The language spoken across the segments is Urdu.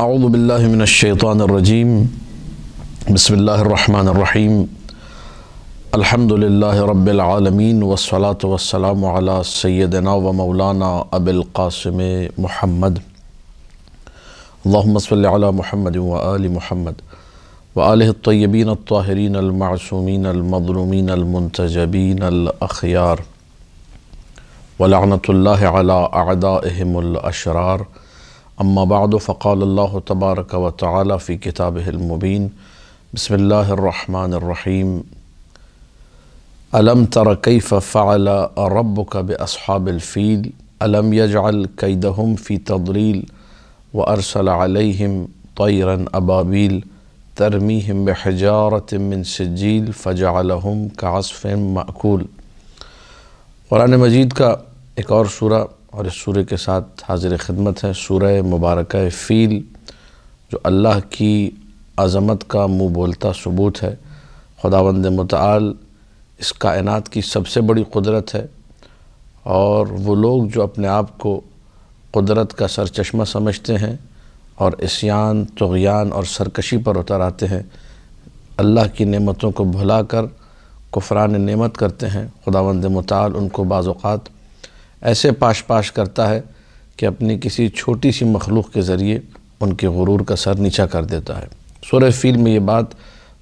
اعوذ باللہ من الشیطان الرجیم بسم اللہ الرحمن الرحیم الحمد للہ رب العالمین والصلاة والسلام علی سیدنا و مولانا ابی القاسم محمد اللہم صلی علی محمد و آل محمد وآلہ الطیبین الطاہرین المعصومین المظلومین المنتجبین الاخیار ولعنۃ اللہ علی اعدائہم الاشرار اما بعد فقال اللہ تبارک و تعالی فی کتابہ المبین بسم اللہ الرحمن الرحیم الم تر کیف فعل ربک باصحاب الفیل الم یجعل کیدہم فی تضلیل وارسل علیہم طیرا ابابیل ترمیہم بحجارۃ من سجیل فجعلہم کعصف مأکول۔ قرآن مجید کا ایک اور سورہ اور اس سورہ کے ساتھ حاضر خدمت ہے سورہ مبارکہ فیل، جو اللہ کی عظمت کا منہ بولتا ثبوت ہے۔ خداوند متعال اس کائنات کی سب سے بڑی قدرت ہے، اور وہ لوگ جو اپنے آپ کو قدرت کا سرچشمہ سمجھتے ہیں اور عصیان، طغیان اور سرکشی پر اتر آتے ہیں، اللہ کی نعمتوں کو بھلا کر کفران نعمت کرتے ہیں، خداوند متعال ان کو بعض اوقات ایسے پاش کرتا ہے کہ اپنی کسی چھوٹی سی مخلوق کے ذریعے ان کے غرور کا سر نیچا کر دیتا ہے۔ سورہ فیل میں یہ بات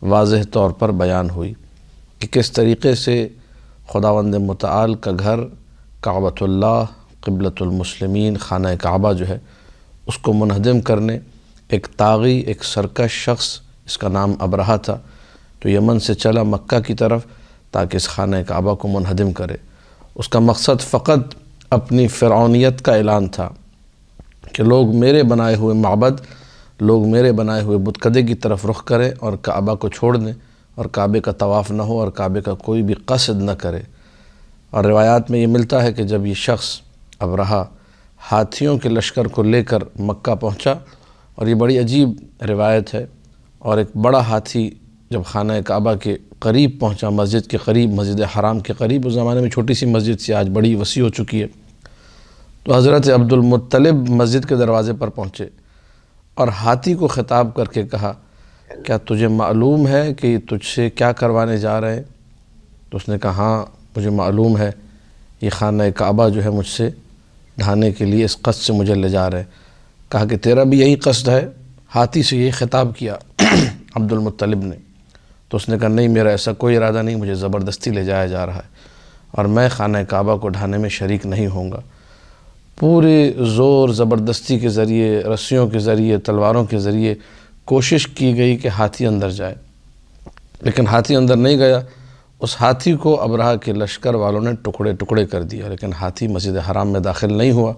واضح طور پر بیان ہوئی کہ کس طریقے سے خداوند متعال کا گھر کعبۃ اللہ، قبلۃ المسلمین، خانہ کعبہ جو ہے اس کو منہدم کرنے ایک طاغی، ایک سرکش شخص، اس کا نام ابرہہ تھا، تو یمن سے چلا مکہ کی طرف تاکہ اس خانہ کعبہ کو منہدم کرے۔ اس کا مقصد فقط اپنی فرعونیت کا اعلان تھا کہ لوگ میرے بنائے ہوئے معبد، لوگ میرے بنائے ہوئے بتکدے کی طرف رخ کریں اور کعبہ کو چھوڑ دیں، اور کعبے کا طواف نہ ہو اور کعبے کا کوئی بھی قصد نہ کرے۔ اور روایات میں یہ ملتا ہے کہ جب یہ شخص ابرہہ ہاتھیوں کے لشکر کو لے کر مکہ پہنچا، اور یہ بڑی عجیب روایت ہے، اور ایک بڑا ہاتھی جب خانہ کعبہ کے قریب پہنچا، مسجد کے قریب، مسجد حرام کے قریب، اس زمانے میں چھوٹی سی مسجد سے آج بڑی وسیع ہو چکی ہے، تو حضرت عبد المطلب مسجد کے دروازے پر پہنچے اور ہاتھی کو خطاب کر کے کہا، کیا تجھے معلوم ہے کہ تجھ سے کیا کروانے جا رہے ہیں؟ تو اس نے کہا، ہاں مجھے معلوم ہے، یہ خانہ کعبہ جو ہے مجھ سے ڈھانے کے لیے اس قصد سے مجھے لے جا رہے ہیں۔ کہا کہ تیرا بھی یہی قصد ہے؟ ہاتھی سے یہی خطاب کیا عبد المطلب نے۔ تو اس نے کہا، نہیں، میرا ایسا کوئی ارادہ نہیں، مجھے زبردستی لے جایا جا رہا ہے، اور میں خانہ کعبہ کو ڈھانے میں شریک نہیں ہوں گا۔ پورے زور زبردستی کے ذریعے، رسیوں کے ذریعے، تلواروں کے ذریعے کوشش کی گئی کہ ہاتھی اندر جائے، لیکن ہاتھی اندر نہیں گیا۔ اس ہاتھی کو ابرہہ کے لشکر والوں نے ٹکڑے ٹکڑے کر دیا، لیکن ہاتھی مسجد حرام میں داخل نہیں ہوا۔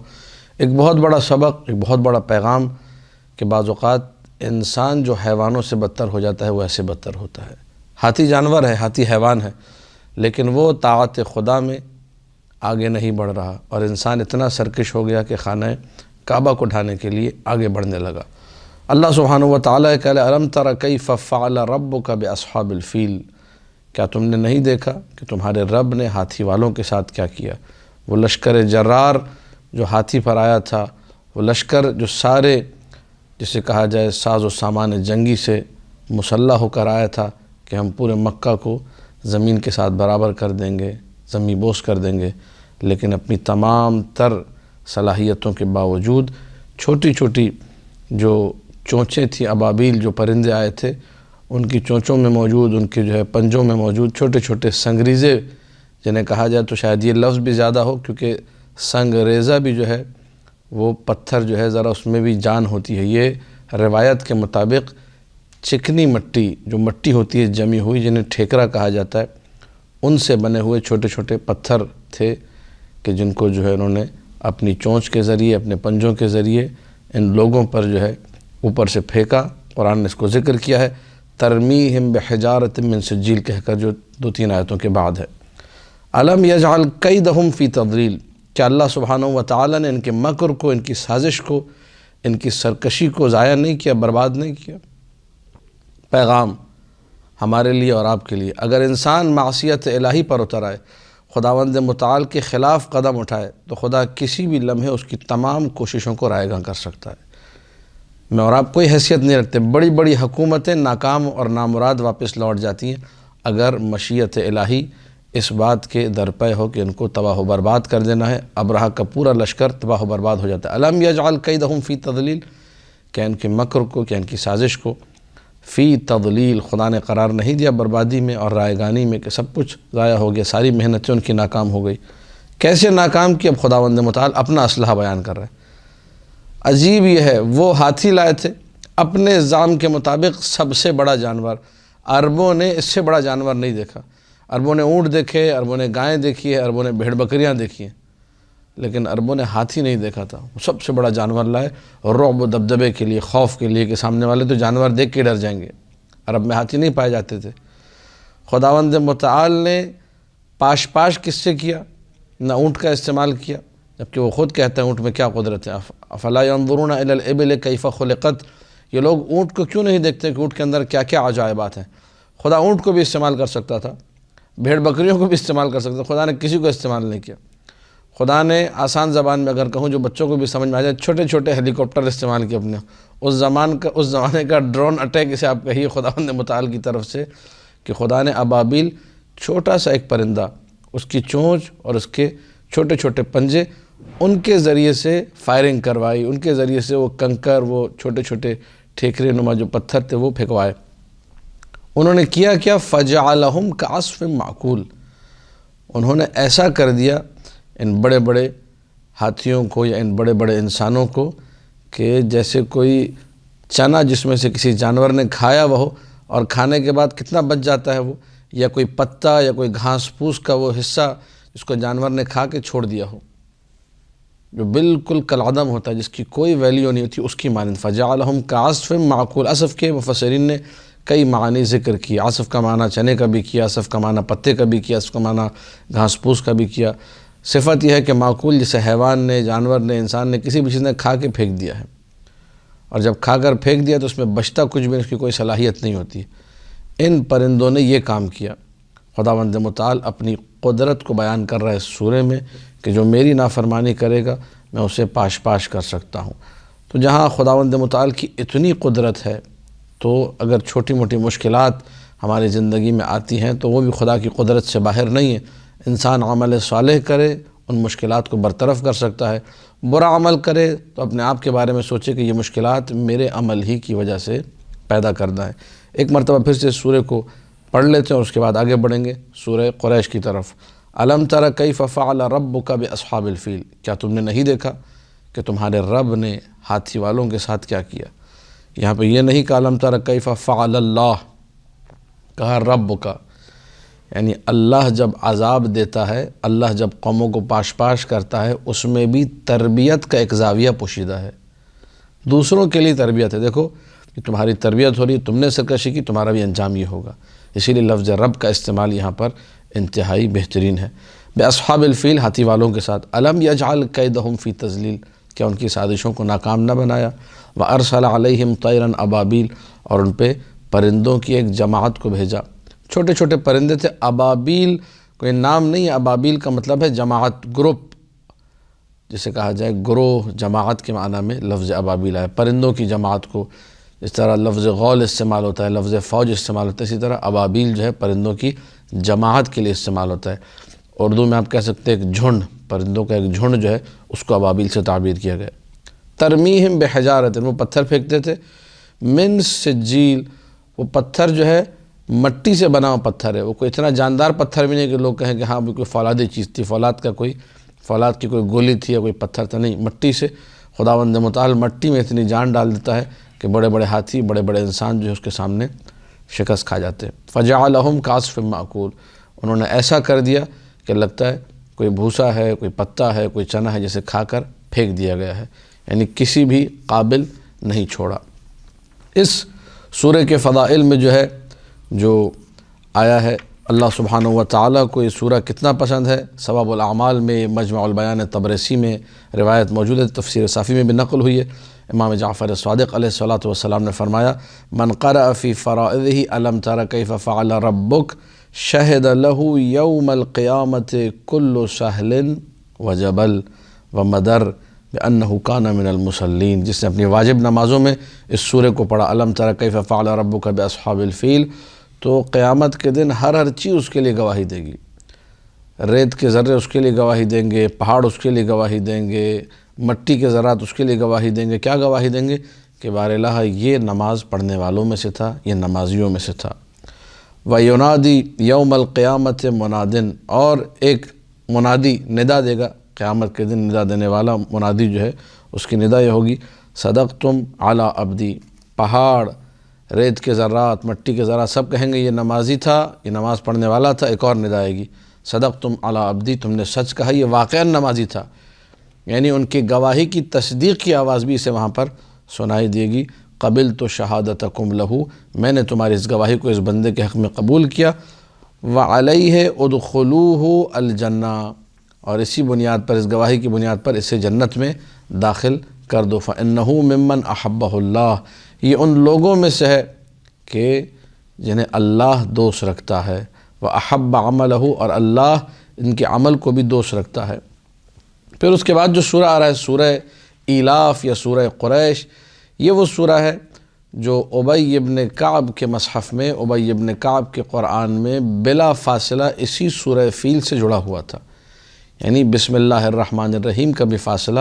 ایک بہت بڑا سبق، ایک بہت بڑا پیغام کہ بعض اوقات انسان جو حیوانوں سے بدتر ہو جاتا ہے وہ ایسے بدتر ہوتا ہے۔ ہاتھی جانور ہے، ہاتھی حیوان ہے، لیکن وہ طاعت خدا میں آگے نہیں بڑھ رہا، اور انسان اتنا سرکش ہو گیا کہ خانہ کعبہ کو ڈھانے کے لیے آگے بڑھنے لگا۔ اللہ سبحانہ و تعالیٰ کہہ رہا ہے، الم تر کیف فعل ربک باصحاب الفیل، کیا تم نے نہیں دیکھا کہ تمہارے رب نے ہاتھی والوں کے ساتھ کیا کیا؟ وہ لشکر جرار جو ہاتھی پر آیا تھا، وہ لشکر جو سارے جسے کہا جائے ساز و سامان جنگی سے مسلح ہو کر آیا تھا کہ ہم پورے مکہ کو زمین کے ساتھ برابر کر دیں گے، زمین بوس کر دیں گے، لیکن اپنی تمام تر صلاحیتوں کے باوجود چھوٹی چھوٹی جو چونچیں تھیں، ابابیل جو پرندے آئے تھے، ان کی چونچوں میں موجود، ان کے جو ہے پنجوں میں موجود چھوٹے چھوٹے سنگریزے، جنہیں کہا جائے تو شاید یہ لفظ بھی زیادہ ہو، کیونکہ سنگریزہ بھی جو ہے وہ پتھر جو ہے ذرا اس میں بھی جان ہوتی ہے۔ یہ روایت کے مطابق چکنی مٹی، جو مٹی ہوتی ہے جمی ہوئی، جنہیں ٹھیکرا کہا جاتا ہے، ان سے بنے ہوئے چھوٹے چھوٹے پتھر تھے کہ جن کو جو ہے انہوں نے اپنی چونچ کے ذریعے، اپنے پنجوں کے ذریعے ان لوگوں پر جو ہے اوپر سے پھینکا۔ قرآن نے اس کو ذکر کیا ہے ترمیہم بحجارۃ من سجیل کہہ کر، جو 2-3 آیتوں کے بعد ہے۔ الم یجعل کیدہم فی تضلیل، کیا اللہ سبحانہ و تعالیٰ نے ان کے مکر کو، ان کی سازش کو، ان کی سرکشی کو ضائع نہیں کیا، برباد نہیں کیا؟ پیغام ہمارے لیے اور آپ کے لیے، اگر انسان معصیت الہی پر اتر آئے، خداوند متعال کے خلاف قدم اٹھائے، تو خدا کسی بھی لمحے اس کی تمام کوششوں کو رائیگاں کر سکتا ہے۔ میں اور آپ کوئی حیثیت نہیں رکھتے۔ بڑی بڑی حکومتیں ناکام اور نامراد واپس لوٹ جاتی ہیں اگر مشیت الہی اس بات کے درپے ہو کہ ان کو تباہ و برباد کر دینا ہے۔ ابرہہ کا پورا لشکر تباہ و برباد ہو جاتا ہے۔ الم یجعل کیدہم فی تضلیل، کیا ان کے مکر کو، کیا ان کی سازش کو فی تضلیل، خدا نے قرار نہیں دیا بربادی میں اور رائیگانی میں، کہ سب کچھ ضائع ہو گیا، ساری محنتیں ان کی ناکام ہو گئی۔ کیسے ناکام کی؟ اب خداوند متعال اپنا اسلحہ بیان کر رہے ہیں۔ عجیب یہ ہے، وہ ہاتھی لائے تھے اپنے زعم کے مطابق سب سے بڑا جانور، عربوں نے اس سے بڑا جانور نہیں دیکھا۔ عربوں نے اونٹ دیکھے، عربوں نے گائیں دیکھی ہے، عربوں نے بھیڑ بکریاں دیکھی ہیں، لیکن عربوں نے ہاتھی نہیں دیکھا تھا۔ وہ سب سے بڑا جانور لائے رعب و دبدبے کے لیے، خوف کے لیے، کہ سامنے والے تو جانور دیکھ کے ڈر جائیں گے۔ عرب میں ہاتھی نہیں پائے جاتے تھے۔ خداوند متعال نے پاش کس سے کیا؟ نہ اونٹ کا استعمال کیا، جبکہ وہ خود کہتا ہے اونٹ میں کیا قدرت ہے۔ افلا ينظرون الى الابل کیف خلقت، یہ لوگ اونٹ کو کیوں نہیں دیکھتے کہ اونٹ کے اندر کیا کیا عجائبات ہیں۔ خدا اونٹ کو بھی استعمال کر سکتا تھا، بھیڑ بکریوں کو بھی استعمال کر سکتا تھا، خدا نے کسی کو استعمال نہیں کیا۔ خدا نے آسان زبان میں اگر کہوں جو بچوں کو بھی سمجھ میں آ جائے، چھوٹے چھوٹے ہیلی کاپٹر استعمال کیے اپنے۔ اس زمانے کا ڈرون اٹیک اسے آپ کہیے خداوند متعال کی طرف سے، کہ خدا نے ابابیل، چھوٹا سا ایک پرندہ، اس کی چونچ اور اس کے چھوٹے چھوٹے پنجے، ان کے ذریعے سے فائرنگ کروائی، ان کے ذریعے سے وہ کنکر، وہ چھوٹے چھوٹے ٹھیکرے نما جو پتھر تھے وہ پھینکوائے۔ انہوں نے کیا فجعلہم کعصف معقول، انہوں نے ایسا کر دیا ان بڑے بڑے ہاتھیوں کو یا ان بڑے بڑے انسانوں کو کہ جیسے کوئی چنا جس میں سے کسی جانور نے کھایا وہ ہو، اور کھانے کے بعد کتنا بچ جاتا ہے وہ، یا کوئی پتا یا کوئی گھاس پھوس کا وہ حصہ جس کو جانور نے کھا کے چھوڑ دیا ہو، جو بالکل کالعدم ہوتا ہے، جس کی کوئی ویلیو نہیں ہوتی، اس کی مانند۔ فجعلہم کعصف معقول، عصف کے مفسرین نے کئی معنی ذکر کی، عصف کا معنی چنے کا بھی کیا، عصف کا معنی پتے کا بھی کیا، عصف کا معنی گھاس پھوس کا بھی کیا۔ صفت یہ ہے کہ معقول جسے حیوان نے، جانور نے، انسان نے، کسی بھی چیز نے کھا کے پھینک دیا ہے، اور جب کھا کر پھینک دیا تو اس میں بچتا کچھ بھی، اس کی کوئی صلاحیت نہیں ہوتی۔ ان پرندوں نے یہ کام کیا۔ خداوند متعال اپنی قدرت کو بیان کر رہا ہے اس سورے میں کہ جو میری نافرمانی کرے گا میں اسے پاش کر سکتا ہوں۔ تو جہاں خداوند متعال کی اتنی قدرت ہے، تو اگر چھوٹی موٹی مشکلات ہماری زندگی میں آتی ہیں تو وہ بھی خدا کی قدرت سے باہر نہیں ہے۔ انسان عمل صالح کرے ان مشکلات کو برطرف کر سکتا ہے، برا عمل کرے تو اپنے آپ کے بارے میں سوچے کہ یہ مشکلات میرے عمل ہی کی وجہ سے پیدا کردہ ہے۔ ایک مرتبہ پھر سے سورہ کو پڑھ لیتے ہیں اور اس کے بعد آگے بڑھیں گے سورہ قریش کی طرف۔ الم تر کیف فعل ربک باصحاب الفیل، کیا تم نے نہیں دیکھا کہ تمہارے رب نے ہاتھی والوں کے ساتھ کیا کیا؟ یہاں پہ یہ نہیں کہا الم تر کیف فعل اللہ، کہا رب کا، یعنی اللہ جب عذاب دیتا ہے، اللہ جب قوموں کو پاش کرتا ہے، اس میں بھی تربیت کا ایک زاویہ پوشیدہ ہے، دوسروں کے لیے تربیت ہے۔ دیکھو کہ تمہاری تربیت ہو رہی ہے، تم نے سرکشی کی، تمہارا بھی انجام یہ ہوگا۔ اسی لیے لفظ رب کا استعمال یہاں پر انتہائی بہترین ہے۔ باصحاب الفیل، ہاتھی والوں کے ساتھ۔ الم یجعل کیدہم فی تضلیل، کیا ان کی سازشوں کو ناکام نہ بنایا؟ وارسل علیہم طیرا ابابیل، اور ان پہ پرندوں کی ایک جماعت کو بھیجا۔ چھوٹے چھوٹے پرندے تھے، ابابیل کوئی نام نہیں ہے، ابابیل کا مطلب ہے جماعت، گروپ، جسے کہا جائے گروہ، جماعت کے معنی میں لفظ ابابیل ہے، پرندوں کی جماعت کو۔ اس طرح لفظ غول استعمال ہوتا ہے، لفظ فوج استعمال ہوتا ہے، اسی طرح ابابیل جو ہے پرندوں کی جماعت کے لیے استعمال ہوتا ہے۔ اردو میں آپ کہہ سکتے ہیں ایک جھنڈ، پرندوں کا ایک جھنڈ جو ہے اس کو ابابیل سے تعبیر کیا گیا۔ ترمیہم بحجارۃ، وہ پتھر پھینکتے تھے، من سجیل، وہ پتھر جو ہے مٹی سے بنا ہوا پتھر ہے، وہ کوئی اتنا جاندار پتھر بھی نہیں کہ لوگ کہیں کہ ہاں بھی کوئی فولادی چیز تھی، فولاد کی کوئی گولی تھی یا کوئی پتھر تھا، نہیں، مٹی سے۔ خداوند متعال مٹی میں اتنی جان ڈال دیتا ہے کہ بڑے بڑے ہاتھی، بڑے بڑے انسان جو ہے اس کے سامنے شکست کھا جاتے ہیں۔ فجعلہم کعصف معقول، انہوں نے ایسا کر دیا کہ لگتا ہے کوئی بھوسا ہے، کوئی پتا ہے، کوئی چنا ہے، جسے کھا کر پھینک دیا گیا ہے، یعنی کسی بھی قابل نہیں چھوڑا۔ اس سورہ کے فضائل میں جو ہے جو آیا ہے، اللہ سبحانہ و تعالیٰ کو یہ سورہ کتنا پسند ہے۔ ثواب الاعمال میں، مجمع البیان طبرسی میں روایت موجود ہے، تفسیر صافی میں بھی نقل ہوئی ہے۔ امام جعفر صادق علیہ الصلاۃ والسلام نے فرمایا، من قرأ فی فرائضہ الم تر کیف فعل ربک شہد لہ یوم القیامت کل سہل وجبل ومدر بأنہ کان من المصلین، جس نے اپنی واجب نمازوں میں اس سورہ کو پڑھا، الم تر کیف فعل ربک باصحاب الفیل، تو قیامت کے دن ہر چیز اس کے لیے گواہی دے گی۔ ریت کے ذرے اس کے لیے گواہی دیں گے، پہاڑ اس کے لیے گواہی دیں گے، مٹی کے ذرات اس کے لیے گواہی دیں گے۔ کیا گواہی دیں گے؟ کہ بار الہ یہ نماز پڑھنے والوں میں سے تھا، یہ نمازیوں میں سے تھا۔ وَيُنَادِي يَوْمَ الْقِيَامَةِ مُنَادٍ، اور ایک منادی ندا دے گا قیامت کے دن، ندا دینے والا منادی جو ہے اس کی ندا یہ ہوگی، صدقتم علی عبدی، پہاڑ، ریت کے ذرات، مٹی کے ذرات سب کہیں گے یہ نمازی تھا، یہ نماز پڑھنے والا تھا۔ ایک اور ندا آئے گی، صدقتم علی عبدی، تم نے سچ کہا، یہ واقعاً نمازی تھا، یعنی ان کی گواہی کی تصدیق کی آواز بھی اسے وہاں پر سنائی دے گی۔ قبلت شہادتکم لہو، میں نے تمہاری اس گواہی کو اس بندے کے حق میں قبول کیا۔ وعلیہ ادخلوہ الجنہ، اور اسی بنیاد پر، اس گواہی کی بنیاد پر اسے جنت میں داخل کر دو۔ فإنہ ممن احبہ اللہ، یہ ان لوگوں میں سے ہے کہ جنہیں اللہ دوست رکھتا ہے، وأحب عملہ، اور اللہ ان کے عمل کو بھی دوست رکھتا ہے۔ پھر اس کے بعد جو سورہ آ رہا ہے، سورہ ایلاف یا سورہ قریش، یہ وہ سورہ ہے جو ابی ابن کعب کے مصحف میں، ابی ابن کعب کے قرآن میں بلا فاصلہ اسی سورہ فیل سے جڑا ہوا تھا، یعنی بسم اللہ الرحمن الرحیم کا بھی فاصلہ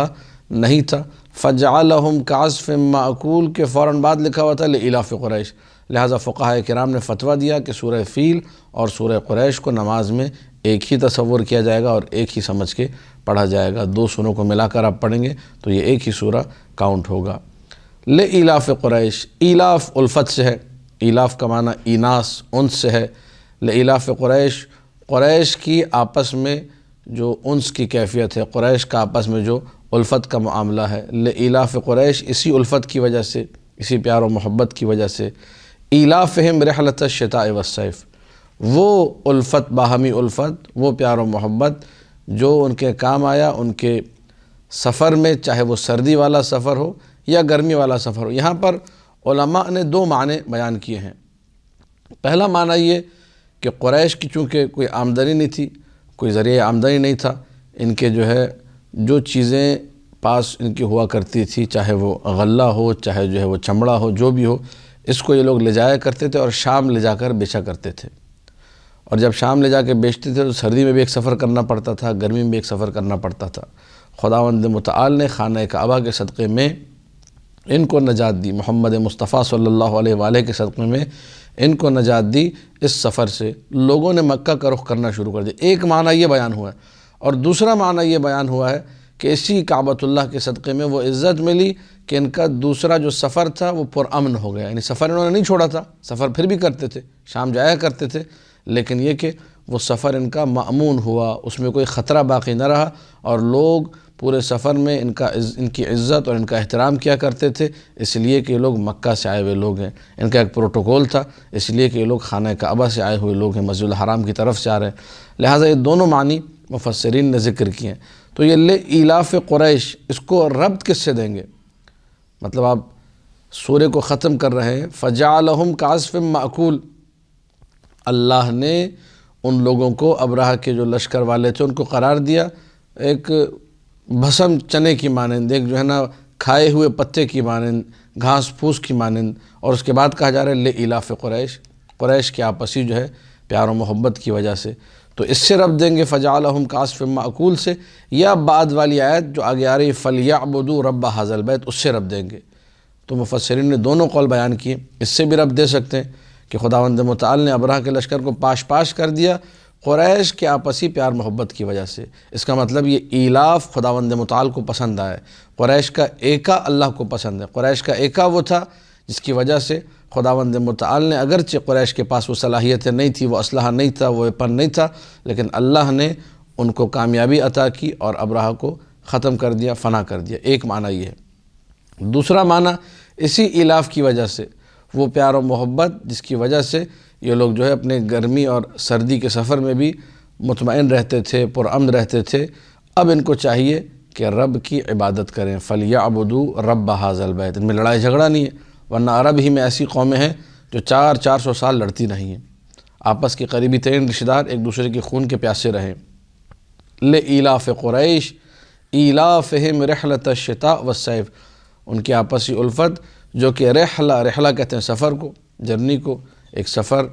نہیں تھا۔ فجعلہم کعصف مأکول کے فوراً بعد لکھا ہوا تھا لإلاف قریش، لہذا فقہاء کرام نے فتویٰ دیا کہ سورہ فیل اور سورہ قریش کو نماز میں ایک ہی تصور کیا جائے گا اور ایک ہی سمجھ کے پڑھا جائے گا۔ دو سوروں کو ملا کر آپ پڑھیں گے تو یہ ایک ہی سورہ کاؤنٹ ہوگا۔ لإلاف قریش، ایلاف الفت سے ہے، ایلاف کا معنی ایناس، انس سے ہے۔ لإلاف قریش، قریش کی آپس میں جو انس کی کیفیت ہے، قریش کا آپس میں جو الفت کا معاملہ ہے، لإلاف قریش اسی الفت کی وجہ سے، اسی پیار و محبت کی وجہ سے۔ ایلافہم رحلۃ الشتاء والصیف، وہ الفت، باہمی الفت، وہ پیار و محبت جو ان کے کام آیا ان کے سفر میں، چاہے وہ سردی والا سفر ہو یا گرمی والا سفر ہو۔ یہاں پر علماء نے دو معنی بیان کیے ہیں۔ پہلا معنی یہ کہ قریش کی چونکہ کوئی آمدنی نہیں تھی، کوئی ذریعہ آمدنی نہیں تھا، ان کے جو ہے جو چیزیں پاس ان کی ہوا کرتی تھی، چاہے وہ غلہ ہو، چاہے جو ہے وہ چمڑا ہو، جو بھی ہو، اس کو یہ لوگ لے جایا کرتے تھے اور شام لے جا کر بیچا کرتے تھے۔ اور جب شام لے جا کے بیچتے تھے تو سردی میں بھی ایک سفر کرنا پڑتا تھا، گرمی میں بھی ایک سفر کرنا پڑتا تھا۔ خداوند متعال نے خانہ کعبہ کے صدقے میں ان کو نجات دی، محمد مصطفیٰ صلی اللہ علیہ وآلہ کے صدقے میں ان کو نجات دی اس سفر سے۔ لوگوں نے مکہ کا رخ کرنا شروع کر دیا۔ ایک معنی یہ بیان ہوا ہے، اور دوسرا معنی یہ بیان ہوا ہے کہ اسی کعبۃ اللہ کے صدقے میں وہ عزت ملی کہ ان کا دوسرا جو سفر تھا وہ پرامن ہو گیا، یعنی سفر انہوں نے نہیں چھوڑا تھا، سفر پھر بھی کرتے تھے، شام جایا کرتے تھے، لیکن یہ کہ وہ سفر ان کا مأمون ہوا، اس میں کوئی خطرہ باقی نہ رہا، اور لوگ پورے سفر میں ان کی عزت اور ان کا احترام کیا کرتے تھے، اس لیے کہ یہ لوگ مکہ سے آئے ہوئے لوگ ہیں، ان کا ایک پروٹوکول تھا، اس لیے کہ یہ لوگ خانہ کعبہ سے آئے ہوئے لوگ ہیں، مسجد الحرام کی طرف سے آ رہے ہیں، لہٰذا یہ دونوں معنی مفسرین نے ذکر کیے ہیں۔ تو یہ لإلاف قریش، اس کو ربط کس سے دیں گے؟ مطلب آپ سورہ کو ختم کر رہے ہیں، فجعلہم کعصف مأکول، اللہ نے ان لوگوں کو، ابرہہ کے جو لشکر والے تھے ان کو قرار دیا ایک بھسم چنے کی مانند، ایک جو ہے نا کھائے ہوئے پتے کی مانند، گھاس پھوس کی مانند، اور اس کے بعد کہا جا رہا ہے لإلاف قریش، قریش کے آپسی جو ہے پیار و محبت کی وجہ سے، تو اس سے رب دیں گے فجعلہم کعصف مأکول سے، یا بعد والی آیت جو آگے آ رہی ہے فلیعبدوا رب ھذا البیت، اس سے رب دیں گے۔ تو مفسرین نے دونوں قول بیان کیے، اس سے بھی رب دے سکتے ہیں کہ خداوند متعال نے ابرہہ کے لشکر کو پاش کر دیا قریش کے آپسی پیار محبت کی وجہ سے، اس کا مطلب یہ ایلاف خداوند متعال کو پسند آیا ہے، قریش کا ایکا اللہ کو پسند ہے، قریش کا ایکا وہ تھا جس کی وجہ سے خداوند متعال نے، اگرچہ قریش کے پاس وہ صلاحیتیں نہیں تھی، وہ اسلحہ نہیں تھا، وہ ویپن نہیں تھا، لیکن اللہ نے ان کو کامیابی عطا کی اور ابرہہ کو ختم کر دیا، فنا کر دیا۔ ایک معنی یہ ہے۔ دوسرا معنی اسی ایلاف کی وجہ سے، وہ پیار و محبت جس کی وجہ سے یہ لوگ جو ہے اپنے گرمی اور سردی کے سفر میں بھی مطمئن رہتے تھے، پرامن رہتے تھے، اب ان کو چاہیے کہ رب کی عبادت کریں، فلیعبدوا رب ھذا البیت۔ ان میں لڑائی جھگڑا نہیں ہے، ورنہ عرب ہی میں ایسی قومیں ہیں جو 400 سال لڑتی نہیں ہیں، آپس کے قریبی ترین رشتہ دار ایک دوسرے کے خون کے پیاسے رہیں۔ لإلاف قریش، ایلافہم رحلۃ الشتاء والصیف، ان کی آپسی الفت جو کہ رحلہ کہتے ہیں سفر کو، جرنی کو، ایک سفر،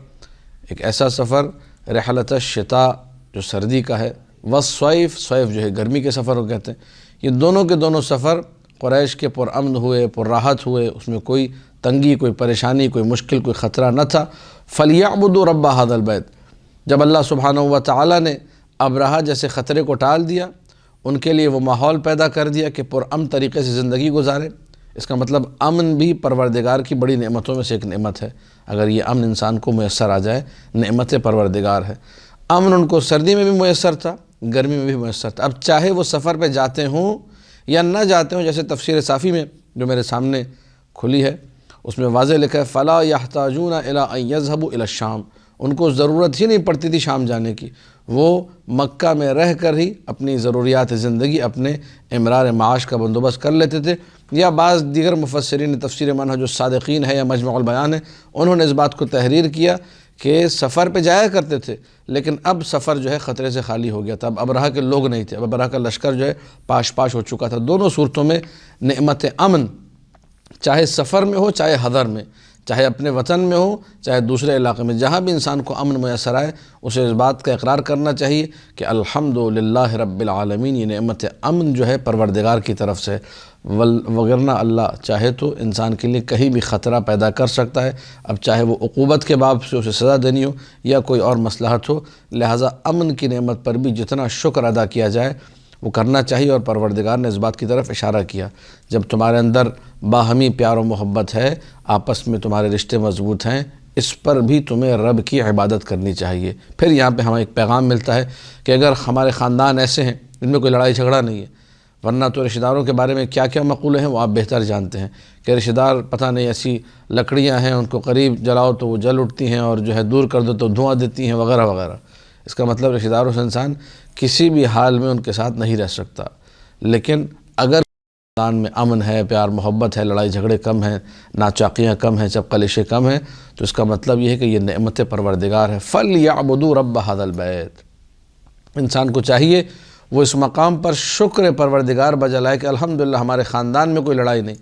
ایک ایسا سفر رحلۃ الشتاء جو سردی کا ہے، والصیف، صیف جو ہے گرمی کے سفر کو کہتے ہیں، یہ دونوں کے دونوں سفر قریش کے پرامن ہوئے، پرراحت ہوئے، اس میں کوئی تنگی، کوئی پریشانی، کوئی مشکل، کوئی خطرہ نہ تھا۔ فَلْيَعْبُدُوا رَبَّ هَذَا الْبَيْتِ، جب اللہ سبحانہ و تعالیٰ نے ابرہہ جیسے خطرے کو ٹال دیا، ان کے لیے وہ ماحول پیدا کر دیا کہ پرامن طریقے سے زندگی گزارے۔ اس کا مطلب امن بھی پروردگار کی بڑی نعمتوں میں سے ایک نعمت ہے۔ اگر یہ امن انسان کو میسر آ جائے، نعمت پروردگار ہے۔ امن ان کو سردی میں بھی میسر تھا، گرمی میں بھی میسر تھا۔ اب چاہے وہ سفر پہ جاتے ہوں یا نہ جاتے ہوں، جیسے تفسیر صافی میں جو میرے سامنے کھلی ہے اس میں واضح لکھا ہے فَلَا يَحْتَاجُونَ إِلَىٰ أَن يَذْهَبُوا إِلَى الشَّامِ، ان کو ضرورت ہی نہیں پڑتی تھی شام جانے کی، وہ مکہ میں رہ کر ہی اپنی ضروریات زندگی، اپنے امرار معاش کا بندوبست کر لیتے تھے۔ یا بعض دیگر مفسرین تفسیر منہج الصادقین ہے یا مجمع البیان ہے، انہوں نے اس بات کو تحریر کیا کہ سفر پہ جایا کرتے تھے، لیکن اب سفر جو ہے خطرے سے خالی ہو گیا تھا، اب ابرہہ کے لوگ نہیں تھے، اب ابرہہ کا لشکر جو ہے پاش پاش ہو چکا تھا۔ دونوں صورتوں میں نعمت امن، چاہے سفر میں ہو چاہے حضر میں، چاہے اپنے وطن میں ہو چاہے دوسرے علاقے میں، جہاں بھی انسان کو امن میسر آئے اسے اس بات کا اقرار کرنا چاہیے کہ الحمدللہ رب العالمین، یہ نعمت امن جو ہے پروردگار کی طرف سے، وگرنہ اللہ چاہے تو انسان کے لیے کہیں بھی خطرہ پیدا کر سکتا ہے، اب چاہے وہ عقوبت کے باب سے اسے سزا دینی ہو یا کوئی اور مصلحت ہو، لہٰذا امن کی نعمت پر بھی جتنا شکر ادا کیا جائے وہ کرنا چاہیے۔ اور پروردگار نے اس بات کی طرف اشارہ کیا، جب تمہارے اندر باہمی پیار و محبت ہے، آپس میں تمہارے رشتے مضبوط ہیں، اس پر بھی تمہیں رب کی عبادت کرنی چاہیے۔ پھر یہاں پہ ہمیں ایک پیغام ملتا ہے کہ اگر ہمارے خاندان ایسے ہیں جن میں کوئی لڑائی جھگڑا نہیں ہے، ورنہ تو رشتہ داروں کے بارے میں کیا کیا مقولے ہیں وہ آپ بہتر جانتے ہیں کہ رشتہ دار پتہ نہیں ایسی لکڑیاں ہیں، ان کو قریب جلاؤ تو وہ جل اٹھتی ہیں اور جو ہے دور کر دو تو دھواں دیتی ہیں وغیرہ وغیرہ۔ اس کا مطلب رشتہ داروں سے انسان کسی بھی حال میں ان کے ساتھ نہیں رہ سکتا، لیکن اگر خاندان میں امن ہے، پیار محبت ہے، لڑائی جھگڑے کم ہیں، ناچاقیاں کم ہیں، چپقلشیں کم ہیں، تو اس کا مطلب یہ ہے کہ یہ نعمت پروردگار ہے۔ فَلْيَعْبُدُوا رَبَّ هَذَا الْبَيْتِ، انسان کو چاہیے وہ اس مقام پر شکر پروردگار بجا لائے کہ الحمدللہ ہمارے خاندان میں کوئی لڑائی نہیں۔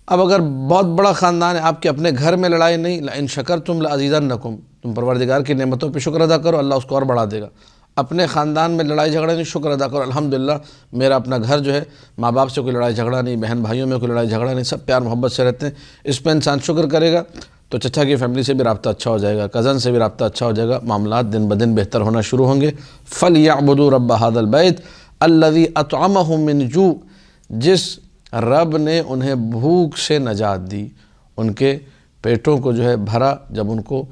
اب اگر بہت بڑا خاندان ہے، آپ کے اپنے گھر میں لڑائی نہیں، لَإِن شَكَرْتُمْ لَأَزِيدَنَّكُمْ، تم پروردگار کی نعمتوں پہ شکر ادا کرو، اللہ اس کو اور بڑھا دے گا۔ اپنے خاندان میں لڑائی جھگڑا نہیں، شکر ادا کرو الحمدللہ میرا اپنا گھر جو ہے ماں باپ سے کوئی لڑائی جھگڑا نہیں، بہن بھائیوں میں کوئی لڑائی جھگڑا نہیں، سب پیار محبت سے رہتے ہیں۔ اس پہ انسان شکر کرے گا تو چچا کی فیملی سے بھی رابطہ اچھا ہو جائے گا، کزن سے بھی رابطہ اچھا ہو جائے گا، معاملات دن بدن بہتر ہونا شروع ہوں گے۔ فَلْيَعْبُدُوا رَبَّ هَذَا الْبَيْتِ الَّذِي أَطْعَمَهُم مِّن جُوعٍ، جس رب نے انہیں بھوک سے نجات دی، ان کے پیٹوں کو جو ہے بھرا، جب ان کو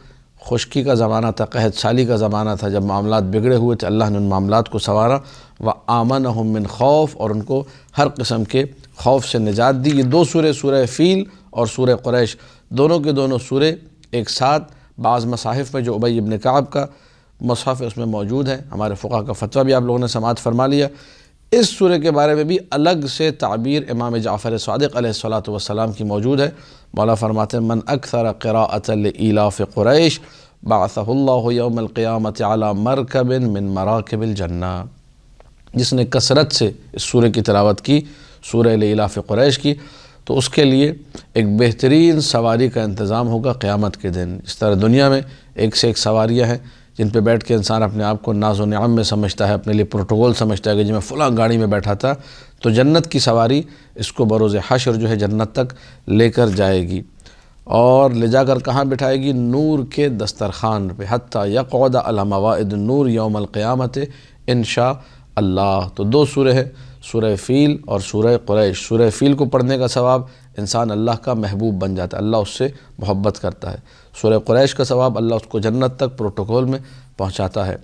خشکی کا زمانہ تھا، قحط سالی کا زمانہ تھا، جب معاملات بگڑے ہوئے تھے، اللہ نے ان معاملات کو سنوارا۔ وَآمَنَهُم مِّن خَوْفٍ، اور ان کو ہر قسم کے خوف سے نجات دی۔ یہ دو سورہ، سورہ فیل اور سورہ قریش، دونوں کے دونوں سورے ایک ساتھ بعض مصاحف میں جو ابی ابن کعب کا مصحف ہے اس میں موجود ہے، ہمارے فقہ کا فتویٰ بھی آپ لوگوں نے سماعت فرما لیا۔ اس سورہ کے بارے میں بھی الگ سے تعبیر امام جعفر صادق علیہ السلام کی موجود ہے۔ مولا فرماتے ہیں من اکثر قراءۃ لإیلاف قریش بعثہ اللہ یوم القیامۃ علی مرکب من مراکب الجنہ، جس نے کثرت سے اس سورہ کی تلاوت کی، سورہ لإیلاف قریش کی، تو اس کے لیے ایک بہترین سواری کا انتظام ہوگا قیامت کے دن۔ اس طرح دنیا میں ایک سے ایک سواریاں ہیں جن پہ بیٹھ کے انسان اپنے آپ کو ناز و نعم میں سمجھتا ہے، اپنے لیے پروٹوکول سمجھتا ہے کہ جی میں فلاں گاڑی میں بیٹھا تھا، تو جنت کی سواری اس کو بروز حشر جو ہے جنت تک لے کر جائے گی، اور لے جا کر کہاں بٹھائے گی؟ نور کے دسترخوان پہ، حتیٰ یقعد علی موائد النور یوم القیامت انشاء اللہ۔ تو دو سورہ ہیں، سورہ فیل اور سورہ قریش۔ سورہ فیل کو پڑھنے کا ثواب انسان اللہ کا محبوب بن جاتا ہے، اللہ اس سے محبت کرتا ہے۔ سورہ قریش کا ثواب اللہ اس کو جنت تک پروٹوکول میں پہنچاتا ہے۔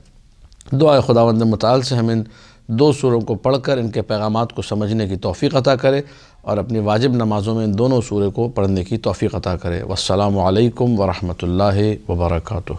دعا خداوند متعال سے ہم ان دو سوروں کو پڑھ کر ان کے پیغامات کو سمجھنے کی توفیق عطا کرے، اور اپنی واجب نمازوں میں ان دونوں سوروں کو پڑھنے کی توفیق عطا کرے۔ والسلام علیکم ورحمۃ اللہ وبرکاتہ۔